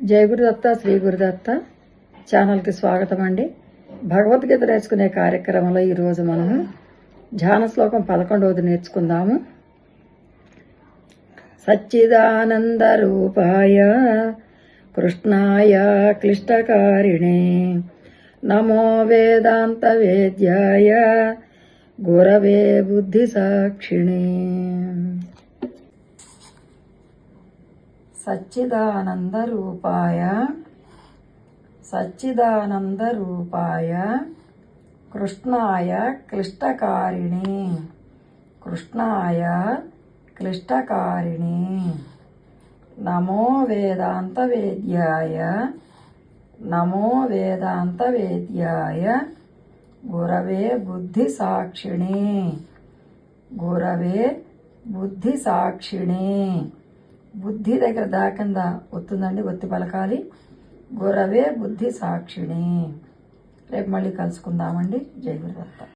జై గురుదత్త శ్రీ గురుదత్త ఛానల్కి స్వాగతం అండి. భగవద్గీత నేర్చుకునే కార్యక్రమంలో ఈరోజు మనము ధ్యాన శ్లోకం 11వది నేర్చుకుందాము. సచ్చిదానంద రూపాయ కృష్ణాయ క్లిష్టకారిణే నమో వేదాంత వేద్యాయ గురవే బుద్ధి సాక్షిణే. సచ్చిదానంద రూపాయ కృష్ణాయ క్లిష్టకారిణే నమో వేదాంత వేద్యాయ గురవే బుద్ధి సాక్షిణే. బుద్ధి దగ్గర దాకింద ఒత్తుందండి, ఒత్తి పలకాలి. గురవే బుద్ధి సాక్షిణి. రేపు మళ్ళీ కలుసుకుందామండి. జై గురుదత్త.